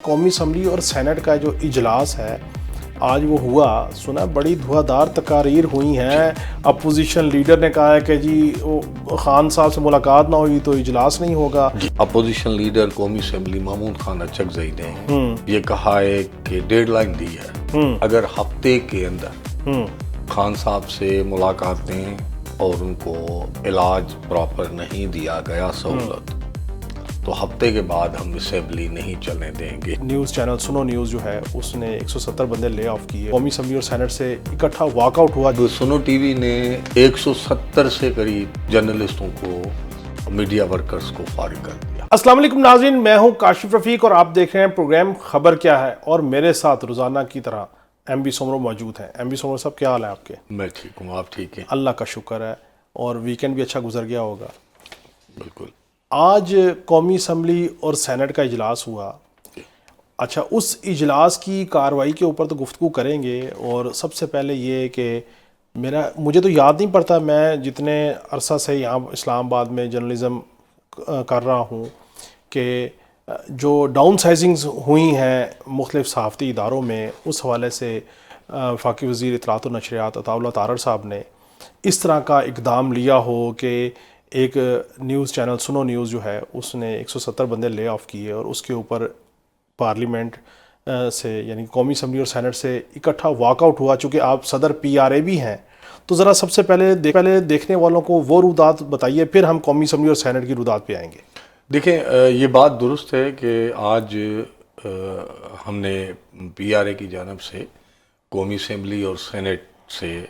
قومی اسمبلی اور سینٹ کا جو اجلاس ہے آج وہ ہوا، سنا بڑی دھواں تقاریر ہوئی ہیں۔ اپوزیشن لیڈر نے کہا ہے کہ جی خان صاحب سے ملاقات نہ ہوئی تو اجلاس نہیں ہوگا۔ اپوزیشن لیڈر قومی اسمبلی محمود خان اچکزئی نے یہ کہا ہے کہ ڈیڈ لائن دی ہے، اگر ہفتے کے اندر خان صاحب سے ملاقاتیں اور ان کو علاج پراپر نہیں دیا گیا سہولت تو ہفتے کے بعد ہم اسمبلی نہیں چلنے دیں گے۔ نیوز چینل سنو نیوز جو ہے اس نے 170 بندے لے آف کیے، قومی اسمبلی اور سینٹ سے اکٹھا واک آؤٹ ہوا۔ سنو ٹی وی نے 170 سے قریب جرنلسٹوں کو، میڈیا ورکرز کو فارغ کر دیا۔ السلام علیکم ناظرین، میں ہوں کاشف رفیق اور آپ دیکھ رہے ہیں پروگرام خبر کیا ہے، اور میرے ساتھ روزانہ کی طرح ایم بی سومرو موجود ہیں۔ ایم بی سومرو صاحب کیا حال ہے آپ کے؟ میں ٹھیک ہوں، آپ ٹھیک ہیں؟ اللہ کا شکر ہے، اور ویکینڈ بھی اچھا گزر گیا ہوگا۔ بالکل۔ آج قومی اسمبلی اور سینٹ کا اجلاس ہوا۔ اچھا، اس اجلاس کی کارروائی کے اوپر تو گفتگو کریں گے، اور سب سے پہلے یہ کہ مجھے تو یاد نہیں پڑتا، میں جتنے عرصہ سے یہاں اسلام آباد میں جرنلزم کر رہا ہوں، کہ جو ڈاؤن سائزنگز ہوئی ہیں مختلف صحافتی اداروں میں، اس حوالے سے وفاقی وزیر اطلاعات و نشریات عطاء اللہ تارڑ صاحب نے اس طرح کا اقدام لیا ہو کہ ایک نیوز چینل سنو نیوز جو ہے اس نے 170 بندے لے آف کیے، اور اس کے اوپر پارلیمنٹ سے یعنی قومی اسمبلی اور سینٹ سے اکٹھا واک آؤٹ ہوا۔ چونکہ آپ صدر پی آر اے بھی ہیں، تو ذرا سب سے پہلے دیکھنے والوں کو وہ رودات بتائیے، پھر ہم قومی اسمبلی اور سینٹ کی رودات پہ آئیں گے۔ دیکھیں، یہ بات درست ہے کہ آج ہم نے پی آر اے کی جانب سے قومی اسمبلی اور سینٹ سے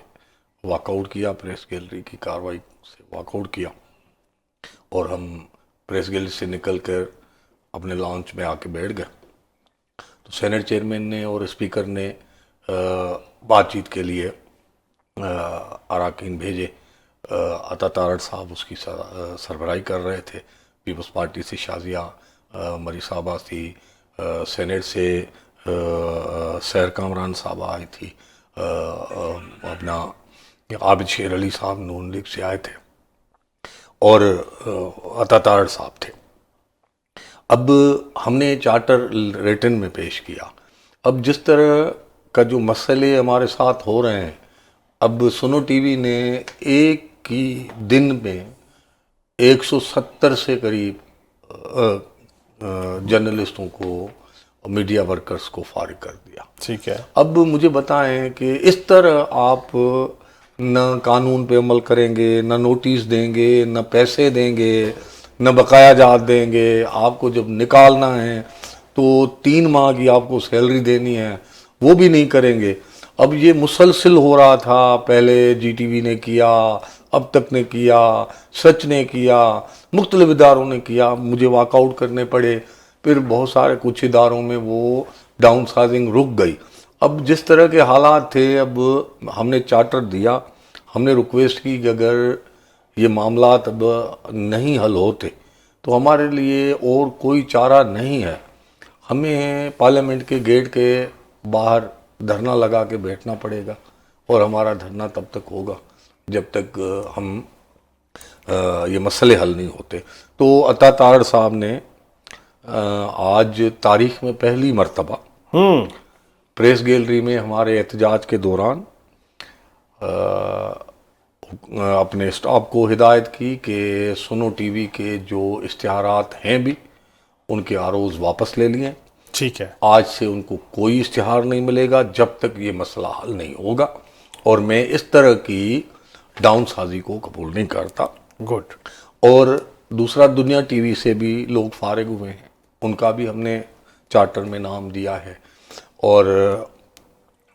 واک آؤٹ کیا، پریس گیلری کی کارروائی سے واک آؤٹ کیا، اور ہم پریس گیلری سے نکل کر اپنے لانچ میں آ کے بیٹھ گئے۔ تو سینٹ چیئرمین نے اور اسپیکر نے بات چیت کے لیے اراکین بھیجے۔ عطا تارڑ صاحب اس کی سربراہی کر رہے تھے، پیپلز پارٹی سے شازیہ مری صاحبہ تھی، سینٹ سے سیر کامران صاحبہ آئی تھی، اپنا عابد شیر علی صاحب نون لیگ سے آئے تھے، اور عطا تارڑ صاحب تھے۔ اب ہم نے چارٹر ریٹن میں پیش کیا۔ اب جس طرح کا جو مسئلے ہمارے ساتھ ہو رہے ہیں، اب سنو ٹی وی نے ایک ہی دن میں 170 سے قریب جرنلسٹوں کو، میڈیا ورکرز کو فارغ کر دیا۔ ٹھیک ہے، اب مجھے بتائیں کہ اس طرح آپ نہ قانون پہ عمل کریں گے، نہ نوٹس دیں گے، نہ پیسے دیں گے، نہ بقایا جات دیں گے، آپ کو جب نکالنا ہے تو 3 ماہ کی آپ کو سیلری دینی ہے، وہ بھی نہیں کریں گے۔ اب یہ مسلسل ہو رہا تھا، پہلے جی ٹی وی نے کیا، اب تک نے کیا، سچ نے کیا، مختلف اداروں نے کیا، مجھے واک آؤٹ کرنے پڑے، پھر بہت سارے کچھ اداروں میں وہ ڈاؤن سائزنگ رک گئی۔ اب جس طرح کے حالات تھے، اب ہم نے چارٹر دیا، ہم نے ریکویسٹ کی کہ اگر یہ معاملات اب نہیں حل ہوتے تو ہمارے لیے اور کوئی چارہ نہیں ہے، ہمیں پارلیمنٹ کے گیٹ کے باہر دھرنا لگا کے بیٹھنا پڑے گا، اور ہمارا دھرنا تب تک ہوگا جب تک ہم یہ مسئلے حل نہیں ہوتے۔ تو عطا تارڑ صاحب نے آج تاریخ میں پہلی مرتبہ پریس گیلری میں ہمارے احتجاج کے دوران اپنے اسٹاف کو ہدایت کی کہ سنو ٹی وی کے جو اشتہارات ہیں بھی ان کے عروض واپس لے لیے۔ ٹھیک ہے، آج سے ان کو کوئی اشتہار نہیں ملے گا جب تک یہ مسئلہ حل نہیں ہوگا، اور میں اس طرح کی ڈاؤن سازی کو قبول نہیں کرتا۔ گڈ۔ اور دوسرا، دنیا ٹی وی سے بھی لوگ فارغ ہوئے ہیں، ان کا بھی ہم نے چارٹر میں نام دیا ہے، اور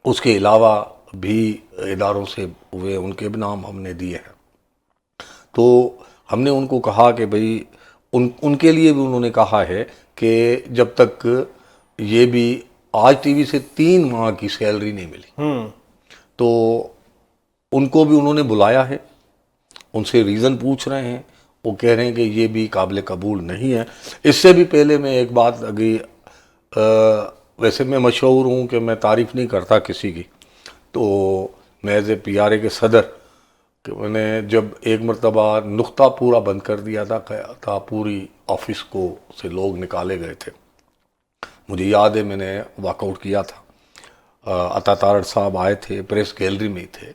اس کے علاوہ بھی اداروں سے ہوئے ان کے بھی نام ہم نے دیے ہیں۔ تو ہم نے ان کو کہا کہ بھئی ان کے لیے بھی انہوں نے کہا ہے کہ جب تک یہ بھی آج ٹی وی سے 3 ماہ کی سیلری نہیں ملی، تو ان کو بھی انہوں نے بلایا ہے، ان سے ریزن پوچھ رہے ہیں، وہ کہہ رہے ہیں کہ یہ بھی قابل قبول نہیں ہے۔ اس سے بھی پہلے میں ایک بات ویسے میں مشہور ہوں کہ میں تعریف نہیں کرتا کسی کی، تو میں ایز اے پی آر اے کے صدر کہ میں نے جب ایک مرتبہ نقطہ پورا بند کر دیا تھا پوری آفس کو سے لوگ نکالے گئے تھے، مجھے یاد ہے میں نے واک آؤٹ کیا تھا، عطا تارڑ صاحب آئے تھے، پریس گیلری میں ہی تھے،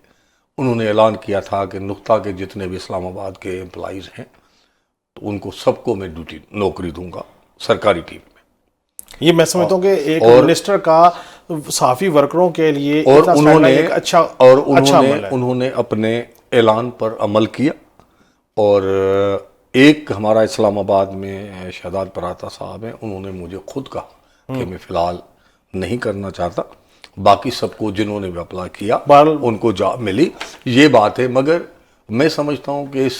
انہوں نے اعلان کیا تھا کہ نقطہ کے جتنے بھی اسلام آباد کے امپلائیز ہیں تو ان کو سب کو میں نوکری دوں گا سرکاری ٹیم میں۔ یہ میں سمجھتا ہوں کہ ایک منسٹر کا صحافی ورکروں کے لیے اور انہوں نے اپنے اعلان پر عمل کیا، اور ایک ہمارا اسلام آباد میں شہزاد پراتا صاحب ہیں، انہوں نے مجھے خود کہا کہ میں فی الحال نہیں کرنا چاہتا، باقی سب کو جنہوں نے بھی اپلائی کیا ان کو جاب ملی، یہ بات ہے۔ مگر میں سمجھتا ہوں کہ اس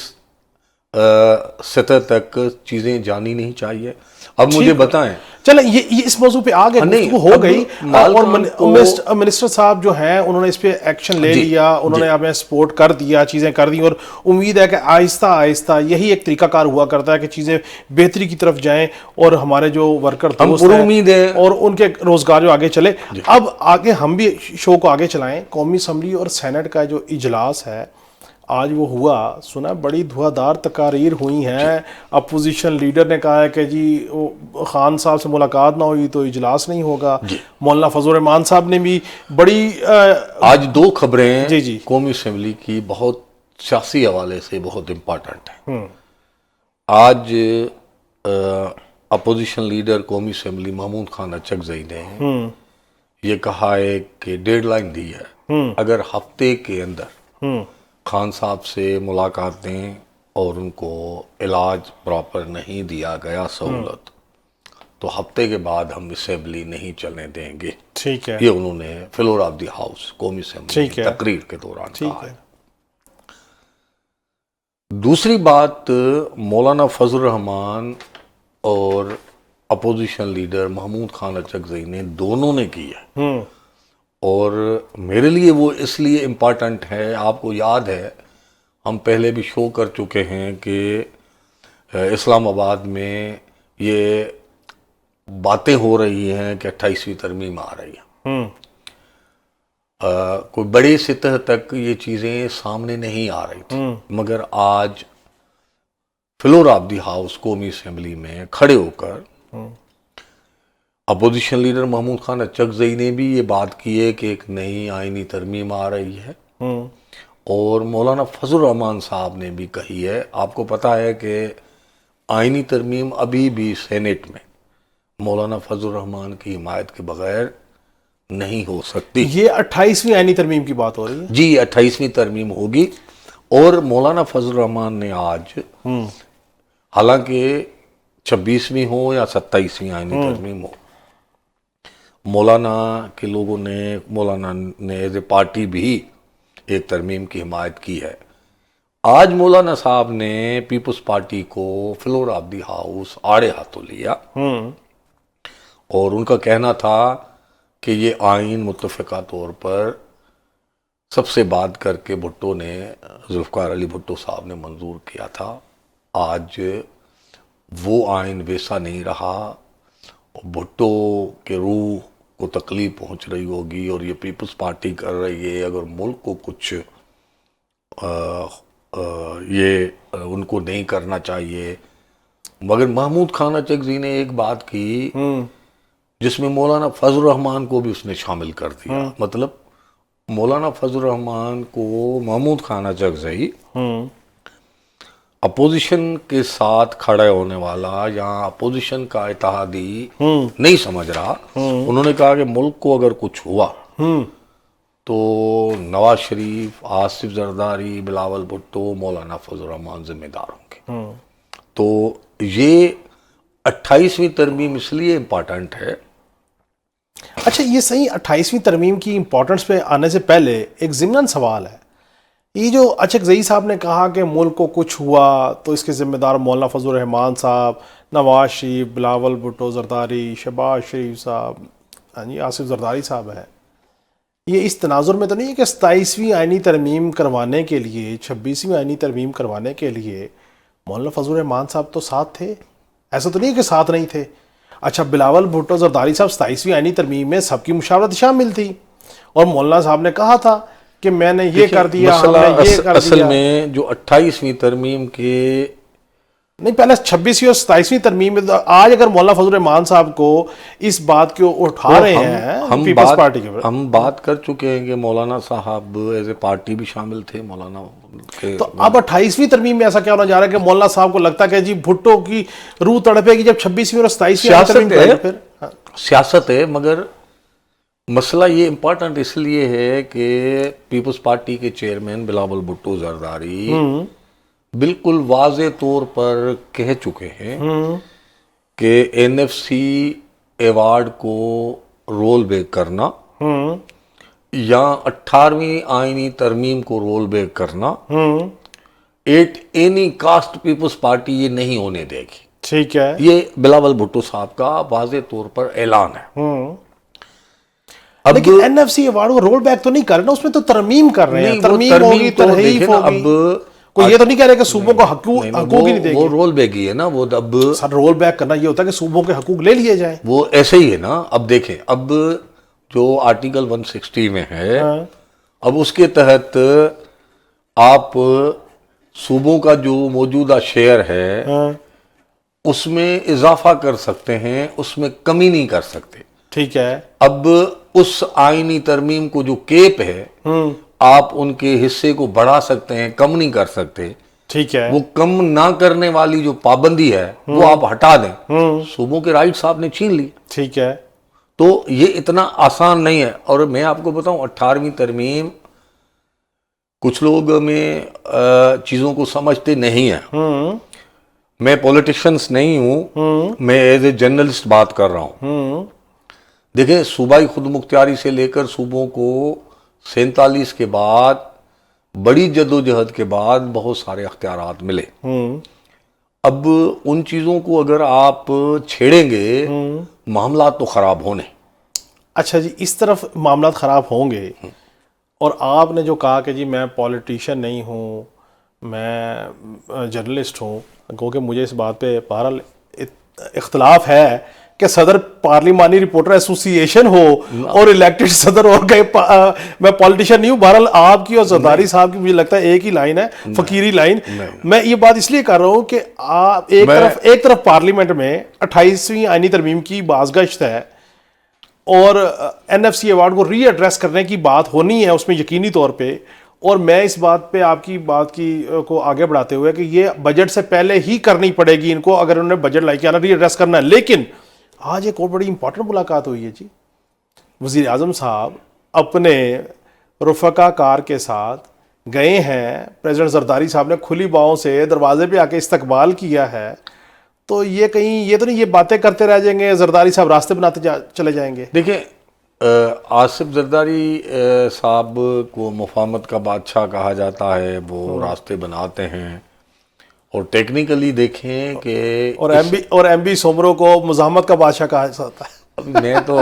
سطح تک چیزیں جانی نہیں چاہیے۔ اب مجھے بتائیں، چلیں یہ اس موضوع پہ آگے گفتگو ہو گئی، اور منسٹر صاحب جو ہیں انہوں نے اس پہ ایکشن لے لیا، انہوں نے ہمیں سپورٹ کر دیا، چیزیں کر دی، اور امید ہے کہ آہستہ آہستہ یہی ایک طریقہ کار ہوا کرتا ہے کہ چیزیں بہتری کی طرف جائیں اور ہمارے جو ورکر دوست ہیں اور ان کے روزگار جو آگے چلے۔ اب آگے ہم بھی شو کو آگے چلائیں۔ قومی اسمبلی اور سینٹ کا جو اجلاس ہے آج وہ ہوا، سنا بڑی دھواں تقاریر ہوئی ہیں، اپوزیشن لیڈر نے کہا ہے کہ جی خان صاحب سے ملاقات نہ ہوئی تو اجلاس نہیں ہوگا، مولانا فضل الرحمان صاحب نے بھی بڑی آج دو خبریں قومی اسمبلی کی بہت سیاسی حوالے سے بہت امپارٹنٹ ہیں۔ آج اپوزیشن لیڈر قومی اسمبلی محمود خان اچکزئی نے یہ کہا ہے کہ ڈیڈ لائن دی ہے، اگر ہفتے کے اندر خان صاحب سے ملاقات دیں اور ان کو علاج پراپر نہیں دیا گیا سہولت، تو ہفتے کے بعد ہم اسمبلی نہیں چلنے دیں گے۔ ٹھیک ہے، یہ انہوں نے فلور آف دی ہاؤس قومی اسمبلی کی تقریر کے دوران کہا ہے۔ دوسری بات، مولانا فضل الرحمان اور اپوزیشن لیڈر محمود خان اچکزئی نے دونوں نے کی ہے، اور میرے لیے وہ اس لیے امپارٹنٹ ہے، آپ کو یاد ہے ہم پہلے بھی شو کر چکے ہیں کہ اسلام آباد میں یہ باتیں ہو رہی ہیں کہ 28ویں ترمیم آ رہی ہے، کوئی بڑی سطح تک یہ چیزیں سامنے نہیں آ رہی تھی، مگر آج فلور آف دی ہاؤس قومی اسمبلی میں کھڑے ہو کر اپوزیشن لیڈر محمود خان اچکزئی نے بھی یہ بات کی ہے کہ ایک نئی آئینی ترمیم آ رہی ہے، اور مولانا فضل الرحمان صاحب نے بھی کہی ہے۔ آپ کو پتا ہے کہ آئینی ترمیم ابھی بھی سینیٹ میں مولانا فضل الرحمان کی حمایت کے بغیر نہیں ہو سکتی۔ یہ 28ویں آئینی ترمیم کی بات ہو رہی ہے؟ جی، 28ویں ترمیم ہوگی، اور مولانا فضل الرحمان نے آج حالانکہ 26ویں ہو یا 27ویں آئینی ترمیم ہو، مولانا کے لوگوں نے، مولانا نے ایز اے پارٹی بھی ایک ترمیم کی حمایت کی ہے۔ آج مولانا صاحب نے پیپلز پارٹی کو فلور آف دی ہاؤس آڑے ہاتھوں لیا، اور ان کا کہنا تھا کہ یہ آئین متفقہ طور پر سب سے بات کر کے بھٹو نے، ذوالفقار علی بھٹو صاحب نے منظور کیا تھا۔ آج وہ آئین ویسا نہیں رہا، بھٹو کے روح کو تکلیف پہنچ رہی ہوگی، اور یہ پیپلز پارٹی کر رہی ہے، اگر ملک کو کچھ یہ ان کو نہیں کرنا چاہیے۔ مگر محمود خان اچکزئی نے ایک بات کی جس میں مولانا فضل الرحمان کو بھی اس نے شامل کر دیا، مطلب مولانا فضل الرحمان کو محمود خان اچکزئی اپوزیشن کے ساتھ کھڑے ہونے والا یا اپوزیشن کا اتحادی نہیں سمجھ رہا۔ انہوں نے کہا کہ ملک کو اگر کچھ ہوا تو نواز شریف، آصف زرداری، بلاول بھٹو، مولانا فضل الرحمان ذمہ دار ہوں گے۔ تو یہ 28ویں ترمیم اس لیے امپارٹنٹ ہے۔ اچھا، یہ صحیح 28ویں ترمیم کی امپورٹنس پہ آنے سے پہلے ایک ضمن سوال ہے، یہ جو اچکزئی صاحب نے کہا کہ ملک کو کچھ ہوا تو اس کے ذمہ دار مولانا فضل الرحمان صاحب، نواز شریف، بلاول بھٹو زرداری، شہباز شریف صاحب، آصف زرداری صاحب ہیں، یہ اس تناظر میں تو نہیں ہے کہ 27ویں آئینی ترمیم کروانے کے لیے، 26ویں آئینی ترمیم کروانے کے لیے مولانا فضل الرحمان صاحب تو ساتھ تھے؟ ایسا تو نہیں کہ ساتھ نہیں تھے۔ اچھا، بلاول بھٹو زرداری صاحب 27ویں آئینی ترمیم میں سب کی مشاورت شامل تھی، اور مولانا صاحب نے کہا تھا کہ میں نے یہ کر دیا، ہم نے یہ کر دیا۔ اصل میں جو 28ویں ترمیم کے نہیں پہلے 26ویں اور 27ویں ترمیم میں آج اگر مولانا فضل الرحمان صاحب کو اس بات کو اٹھا رہے ہیں پیپلز پارٹی کے، ہم بات کر چکے ہیں کہ مولانا صاحب ایز اے پارٹی بھی شامل تھے مولانا کے، تو اب 28ویں ترمیم میں ایسا کیا ہونا جا رہا ہے کہ مولانا صاحب کو لگتا ہے کہ جی بھٹو کی روح تڑپے گی جب 26ویں اور 27ویں ترمیم کریں پھر؟ سیاست ہے، مگر مسئلہ یہ امپورٹنٹ اس لیے ہے کہ پیپلز پارٹی کے چیئرمین بلاول بھٹو زرداری بالکل واضح طور پر کہہ چکے ہیں کہ این ایف سی ایوارڈ کو رول بیک کرنا یا 18ویں آئینی ترمیم کو رول بیک کرنا at any cost Peoples Party یہ نہیں ہونے دے گی. ٹھیک ہے، یہ بلاول بھٹو صاحب کا واضح طور پر اعلان ہے. لیکن این ایف سی ایوارڈ کو رول بیک تو نہیں کر رہے نا، اس میں تو ترمیم کر رہے ہیں، ترمیم ہوگی، ترحیف ہوگی. کوئی یہ تو نہیں کہہ رہے کہ صوبوں کو حقوق ہی نہیں دے گی. وہ رول بیک ہی ہے نا. وہ اب سر رول بیک کرنا یہ ہوتا ہے کہ صوبوں کے حقوق لے لیے جائیں. وہ ایسے ہی ہے نا. اب دیکھیں، اب جو آرٹیکل 160 میں ہے، اب اس کے تحت آپ صوبوں کا جو موجودہ شیئر ہے اس میں اضافہ کر سکتے ہیں، اس میں کمی نہیں کر سکتے. ٹھیک ہے. اب اس آئینی ترمیم کو جو کیپ ہے آپ ان کے حصے کو بڑھا سکتے ہیں، کم نہیں کر سکتے. ٹھیک ہے. وہ کم نہ کرنے والی جو پابندی ہے وہ آپ ہٹا دیں. صوبوں کے رائٹس آپ نے چھین لی. ٹھیک ہے. تو یہ اتنا آسان نہیں ہے. اور میں آپ کو بتاؤں 18ویں ترمیم کچھ لوگ میں چیزوں کو سمجھتے نہیں ہیں. میں پولیٹیشنز نہیں ہوں، میں ایز اے جرنلسٹ بات کر رہا ہوں. دیکھیں، صوبائی خود مختاری سے لے کر صوبوں کو 47 کے بعد بڑی جدوجہد کے بعد بہت سارے اختیارات ملے. اب ان چیزوں کو اگر آپ چھیڑیں گے معاملات تو خراب ہونے. اچھا جی، اس طرف معاملات خراب ہوں گے. اور آپ نے جو کہا کہ جی میں پولیٹیشین نہیں ہوں، میں جرنلسٹ ہوں، کیونکہ مجھے اس بات پہ بہرحال اختلاف ہے کہ صدر پارلیمانی رپورٹر ایسوسی ایشن ہو اور الیکٹڈ صدر اور کہ میں پولیٹیشین نہیں ہوں. بہرحال آپ کی اور زرداری صاحب کی مجھے لگتا ہے ایک ہی لائن ہے، فقیری لائن. میں یہ بات اس لیے کر رہا ہوں کہ آپ ایک طرف پارلیمنٹ میں 28ویں آئینی ترمیم کی بازگشت ہے اور این ایف سی ایوارڈ کو ری ایڈریس کرنے کی بات ہونی ہے اس میں یقینی طور پہ. اور میں اس بات پہ آپ کی بات کو آگے بڑھاتے ہوئے کہ یہ بجٹ سے پہلے ہی کرنی پڑے گی ان کو اگر انہوں نے بجٹ لائی کے آنا ری ایڈریس کرنا ہے. لیکن آج ایک اور بڑی امپورٹنٹ ملاقات ہوئی ہے جی. وزیر اعظم صاحب اپنے رفقا کار کے ساتھ گئے ہیں، پریزیڈنٹ زرداری صاحب نے کھلی باہوں سے دروازے پہ آ کے استقبال کیا ہے. تو یہ کہیں یہ تو نہیں یہ باتیں کرتے رہ جائیں گے، زرداری صاحب راستے بناتے چلے جائیں گے؟ دیکھیں، آصف زرداری صاحب کو مفاہمت کا بادشاہ کہا جاتا ہے. وہ راستے بناتے ہیں. اور ٹیکنیکلی دیکھیں کہ اور ایم بی سومرو کو مزاحمت کا بادشاہ کہا جاتا ہے. میں تو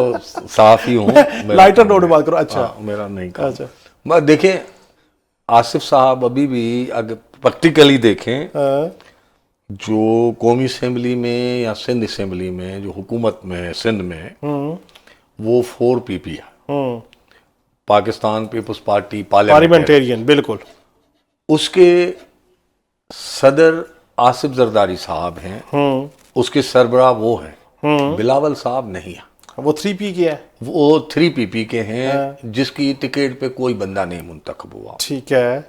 صحافی ہوں، لائٹر نوٹ بات کرو. اچھا، میرا نہیں کہا. دیکھیں، آصف صاحب ابھی بھی اگر پریکٹیکلی دیکھیں جو قومی اسمبلی میں یا سندھ اسمبلی میں جو حکومت میں سندھ میں وہ 4 پی پی ہے، پاکستان پیپلز پارٹی پارلیمنٹیرین. بالکل. اس کے صدر آصف زرداری صاحب ہیں، اس کے سربراہ وہ ہیں، بلاول صاحب نہیں ہیں. وہ 3 پی کے ہے، وہ 3 پی پی کے ہیں جس کی ٹکٹ پہ کوئی بندہ نہیں منتخب ہوا. ٹھیک ہے.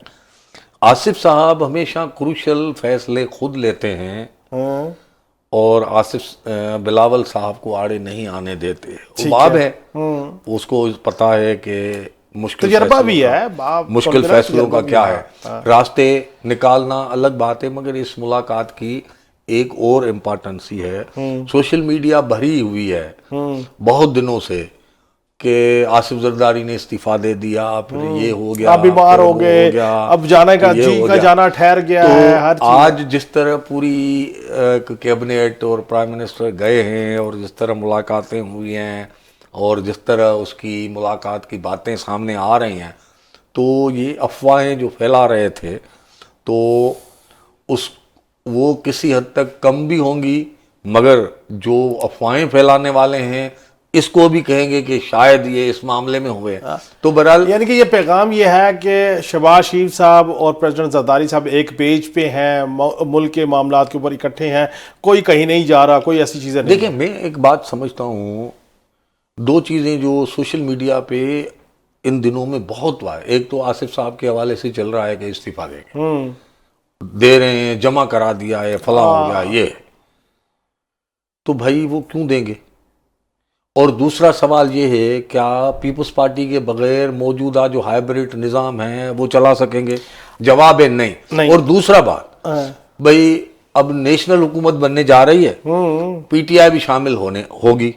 آصف صاحب ہمیشہ کروشل فیصلے خود لیتے ہیں اور آصف بلاول صاحب کو آڑے نہیں آنے دیتے. وہ باب ہے، اس کو پتا ہے کہ تجربہ بھی ہے، مشکل فیصلوں کا کیا ہے، راستے نکالنا الگ بات ہے. مگر اس ملاقات کی ایک اور امپارٹنسی ہے، سوشل میڈیا بھری ہوئی ہے بہت دنوں سے کہ آصف زرداری نے استعفیٰ دے دیا، پھر یہ ہو گیا، اب بیمار ہو گئے، اب جانے کا جی کا جانا ٹھہر گیا ہے. ہر آج جس طرح پوری کیبنٹ اور پرائم منسٹر گئے ہیں اور جس طرح ملاقاتیں ہوئی ہیں اور جس طرح اس کی ملاقات کی باتیں سامنے آ رہی ہیں، تو یہ افواہیں جو پھیلا رہے تھے تو وہ کسی حد تک کم بھی ہوں گی. مگر جو افواہیں پھیلانے والے ہیں اس کو بھی کہیں گے کہ شاید یہ اس معاملے میں ہوئے. تو بہرحال یعنی کہ یہ پیغام یہ ہے کہ شہباز شریف صاحب اور پریزیڈنٹ زرداری صاحب ایک پیج پہ ہیں, ملک کے معاملات کے اوپر اکٹھے ہیں, کوئی کہیں نہیں جا رہا, کوئی ایسی چیزیں نہیں. دیکھیں میں ایک بات سمجھتا ہوں, دو چیزیں جو سوشل میڈیا پہ ان دنوں میں بہت ہوا ہے. ایک تو آصف صاحب کے حوالے سے چل رہا ہے کہ استعفیٰ دے رہے ہیں, جمع کرا دیا ہے, فلاں ہو گیا یہ. تو بھائی وہ کیوں دیں گے؟ اور دوسرا سوال یہ ہے کیا پیپلز پارٹی کے بغیر موجودہ جو ہائیبریڈ نظام ہے وہ چلا سکیں گے؟ جواب ہے نہیں. اور دوسرا بات بھائی اب نیشنل حکومت بننے جا رہی ہے, پی ٹی آئی بھی شامل ہوگی.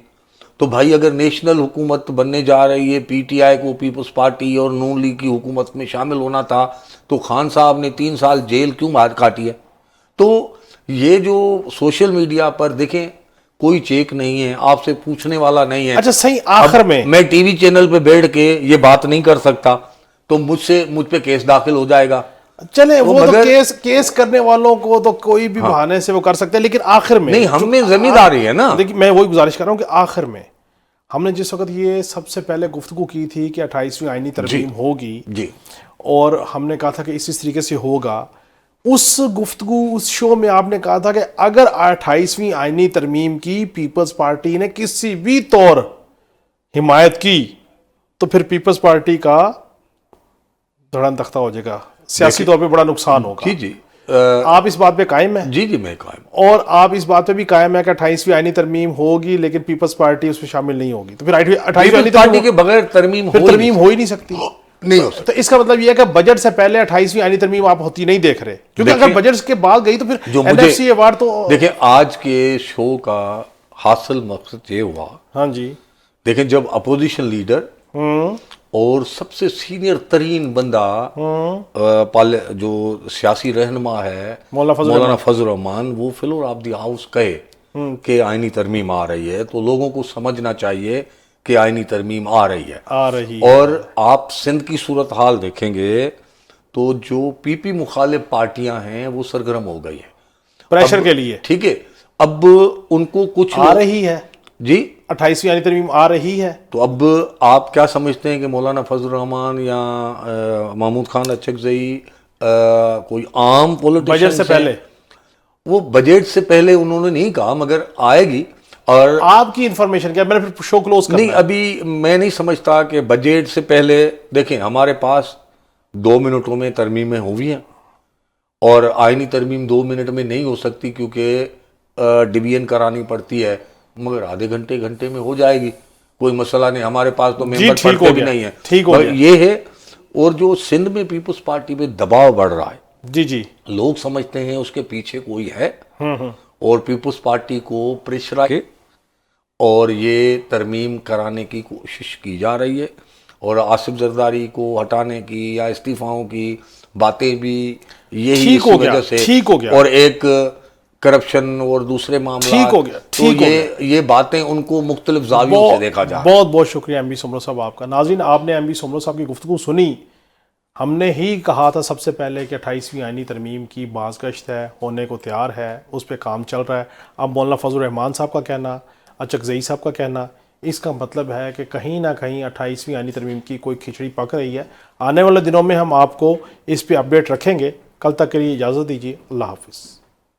تو بھائی اگر نیشنل حکومت بننے جا رہی ہے, پی ٹی آئی کو پیپلز پارٹی اور نون لیگ کی حکومت میں شامل ہونا تھا, تو خان صاحب نے 3 سال جیل کیوں کاٹی ہے؟ تو یہ جو سوشل میڈیا پر دیکھیں کوئی چیک نہیں ہے, آپ سے پوچھنے والا نہیں ہے. اچھا صحیح, آخر میں ٹی وی چینل پہ بیٹھ کے یہ بات نہیں کر سکتا تو مجھ پہ کیس داخل ہو جائے گا. چلے وہ تو کیس کرنے والوں کو تو کوئی بھی بہانے سے وہ کر سکتے ہیں, لیکن آخر میں نہیں, ہم میں ذمہ داری ہے نا. دیکھیں میں وہی گزارش کر رہا ہوں کہ آخر میں ہم نے جس وقت یہ سب سے پہلے گفتگو کی تھی کہ 28ویں آئینی ترمیم ہوگی, اور ہم نے کہا تھا کہ اس طریقے سے ہوگا, اس گفتگو اس شو میں آپ نے کہا تھا کہ اگر 28ویں آئینی ترمیم کی پیپلز پارٹی نے کسی بھی طور حمایت کی تو پھر پیپلز پارٹی کا دھڑن تختہ ہو جائے گا, سیاسی طور پہ بڑا نقصان ہوگا. جی آپ اس بات پہ قائم ہیں؟ جی میں قائم. اور آپ اس بات پہ بھی قائم ہے کہ 28ویں آئینی ترمیم ہوگی لیکن پیپلز پارٹی اس میں شامل نہیں ہوگی, تو پھر 28ویں آئینی پارٹی کے بغیر ترمیم ہو ہی نہیں سکتی. نہیں ہو سکتی. تو اس کا مطلب یہ ہے کہ بجٹ سے پہلے 28ویں آئینی ترمیم آپ ہوتی نہیں دیکھ رہے, کیونکہ اگر بجٹ کے بعد گئی تو پھر این ایف سی ایوارڈ تو دیکھیں آج کے شو کا حاصل مقصد یہ ہوا. ہاں جی, دیکھیں جب اپوزیشن لیڈر اور سب سے سینئر ترین بندہ جو سیاسی رہنما ہے مولانا فضل الرحمان, وہ فلور آف دی ہاؤس کہے کہ آئینی ترمیم آ رہی ہے, تو لوگوں کو سمجھنا چاہیے کہ آئینی ترمیم آ رہی ہے. اور آپ سندھ کی صورتحال دیکھیں گے تو جو پی پی مخالف پارٹیاں ہیں وہ سرگرم ہو گئی ہیں پریشر کے لیے. ٹھیک ہے, اب ان کو کچھ آ رہی ہے جی 28ویں آئینی ترمیم آ رہی ہے. تو اب آپ کیا سمجھتے ہیں کہ مولانا فضل الرحمان یا محمود خان اچکزئی کوئی عام پولیٹیشن بجٹ سے پہلے؟ وہ بجٹ سے پہلے انہوں نے نہیں کہا, مگر آئے گی. اور آپ کی انفارمیشن کیا, میں نے پھر شو کلوز کرنا نہیں, ابھی میں نہیں سمجھتا کہ بجٹ سے پہلے. دیکھیں ہمارے پاس 2 منٹوں میں ترمیمیں ہوئی ہیں, اور آئینی ترمیم 2 منٹ میں نہیں ہو سکتی کیونکہ ڈویژن کرانی پڑتی ہے, مگر آدھے گھنٹے میں ہو جائے گی, کوئی مسئلہ نہیں. ہمارے پاس تو ممبر پڑھتے بھی نہیں ہیں. یہ ہے. اور جو سندھ میں پیپلز پارٹی پہ دباؤ بڑھ رہا ہے, جی لوگ سمجھتے ہیں اس کے پیچھے کوئی ہے, اور پیپلز پارٹی کو پریشرائز اور یہ ترمیم کرانے کی کوشش کی جا رہی ہے, اور آصف زرداری کو ہٹانے کی یا استعفاؤں کی باتیں بھی یہی اس وجہ سے, اور ایک کرپشن اور دوسرے معاملات, تو یہ باتیں ان کو مختلف زاویوں سے دیکھا جا. بہت بہت شکریہ ایم بی سومرو صاحب آپ کا. ناظرین آپ نے ایم بی سومرو صاحب کی گفتگو سنی. ہم نے ہی کہا تھا سب سے پہلے کہ 28ویں آئینی ترمیم کی بازگشت ہے, ہونے کو تیار ہے, اس پہ کام چل رہا ہے. اب مولانا فضل الرحمان صاحب کا کہنا, اچکزئی صاحب کا کہنا, اس کا مطلب ہے کہ کہیں نہ کہیں 28ویں آئینی ترمیم کی کوئی کھچڑی پک رہی ہے. آنے والے دنوں میں ہم آپ کو اس پہ اپڈیٹ رکھیں گے. کل تک کے لیے اجازت دیجیے. اللہ حافظ.